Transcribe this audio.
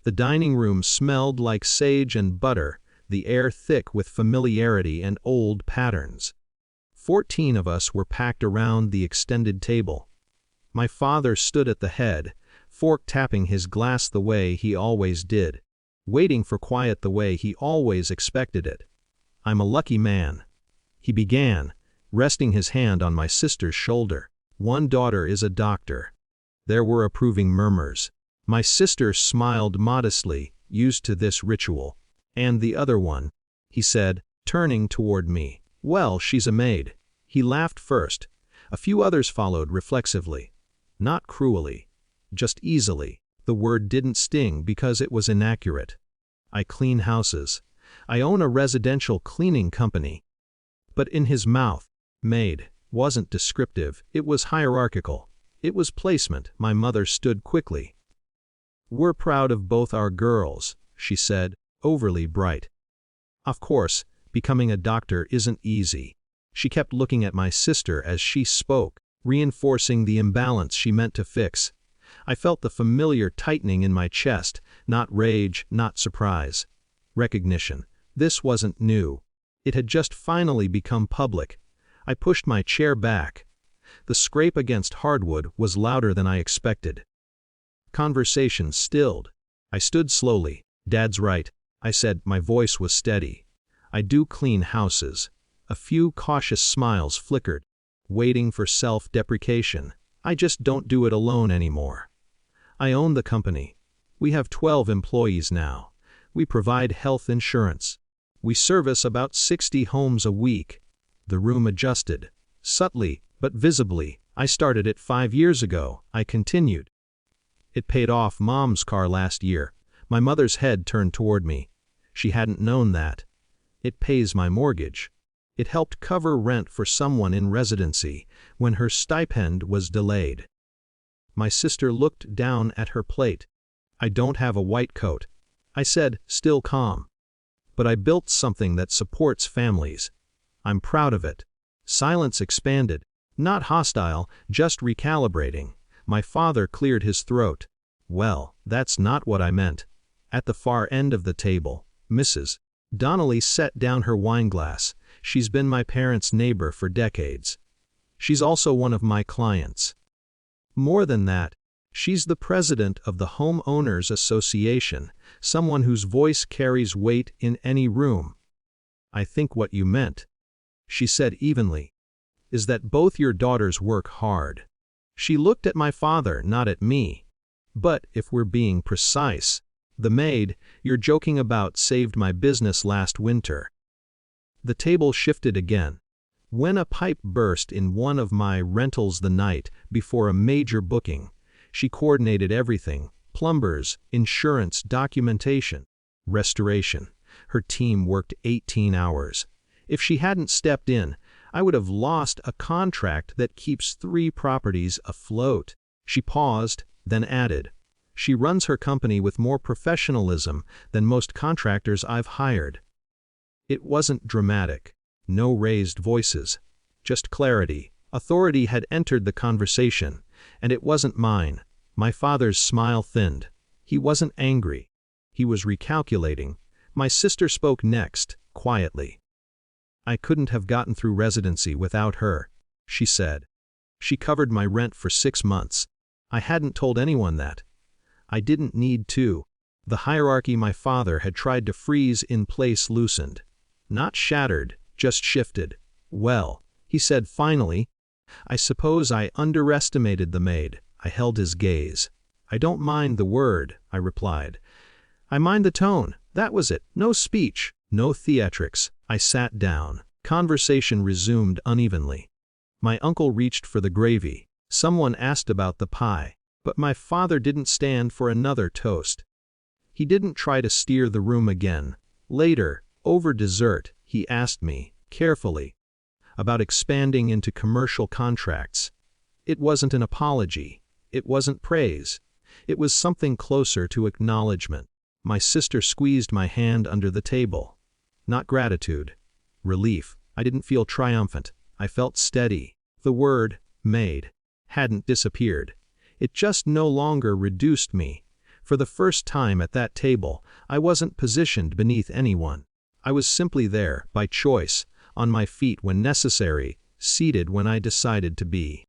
The dining room smelled like sage and butter, the air thick with familiarity and old patterns. 14 of us were packed around the extended table. My father stood at the head, fork tapping his glass the way he always did, waiting for quiet the way he always expected it. "I'm a lucky man," he began, resting his hand on my sister's shoulder. "One daughter is a doctor." There were approving murmurs. My sister smiled modestly, used to this ritual. "And the other one," he said, turning toward me. "Well, she's a maid." He laughed first. A few others followed reflexively. Not cruelly, just easily. The word didn't sting because it was inaccurate. "I clean houses. I own a residential cleaning company." But in his mouth, maid wasn't descriptive, it was hierarchical. It was placement. My mother stood quickly. "We're proud of both our girls," she said, overly bright. "Of course, becoming a doctor isn't easy." She kept looking at my sister as she spoke, reinforcing the imbalance she meant to fix. I felt the familiar tightening in my chest, not rage, not surprise. Recognition. This wasn't new. It had just finally become public. I pushed my chair back. The scrape against hardwood was louder than I expected. Conversation stilled. I stood slowly. "Dad's right," I said. My voice was steady. "I do clean houses." A few cautious smiles flickered, waiting for self-deprecation. "I just don't do it alone anymore. I own the company. We have 12 employees now. We provide health insurance. We service about 60 homes a week." The room adjusted. Subtly, but visibly. "I started it 5 years ago," I continued. "It paid off Mom's car last year." My mother's head turned toward me. She hadn't known that. "It pays my mortgage. It helped cover rent for someone in residency when her stipend was delayed." My sister looked down at her plate. "I don't have a white coat," I said, still calm. "But I built something that supports families. I'm proud of it." Silence expanded. Not hostile, just recalibrating. My father cleared his throat. "Well, that's not what I meant." At the far end of the table, Mrs. Donnelly set down her wineglass. "She's been my parents' neighbor for decades. She's also one of my clients. More than that, she's the president of the Home Owners Association, someone whose voice carries weight in any room." "I think what you meant," she said evenly, "is that both your daughters work hard." She looked at my father, not at me. "But if we're being precise, the maid you're joking about saved my business last winter." The table shifted again. When a pipe burst in one of my rentals the night before a major booking, she coordinated everything: plumbers, insurance, documentation, restoration. Her team worked 18 hours. If she hadn't stepped in, I would have lost a contract that keeps 3 properties afloat. She paused, then added, "She runs her company with more professionalism than most contractors I've hired." It wasn't dramatic. No raised voices. Just clarity. Authority had entered the conversation, and it wasn't mine. My father's smile thinned. He wasn't angry. He was recalculating. My sister spoke next, quietly. "I couldn't have gotten through residency without her," she said. "She covered my rent for 6 months. I hadn't told anyone that. I didn't need to." The hierarchy my father had tried to freeze in place loosened. Not shattered, just shifted. "Well," he said finally, "I suppose I underestimated the maid." I held his gaze. "I don't mind the word," I replied. "I mind the tone." That was it. No speech, no theatrics. I sat down. Conversation resumed unevenly. My uncle reached for the gravy. Someone asked about the pie, but my father didn't stand for another toast. He didn't try to steer the room again. Later, over dessert, he asked me, carefully, about expanding into commercial contracts. It wasn't an apology. It wasn't praise. It was something closer to acknowledgement. My sister squeezed my hand under the table. Not gratitude. Relief. I didn't feel triumphant. I felt steady. The word, maid, hadn't disappeared. It just no longer reduced me. For the first time at that table, I wasn't positioned beneath anyone. I was simply there, by choice, on my feet when necessary, seated when I decided to be.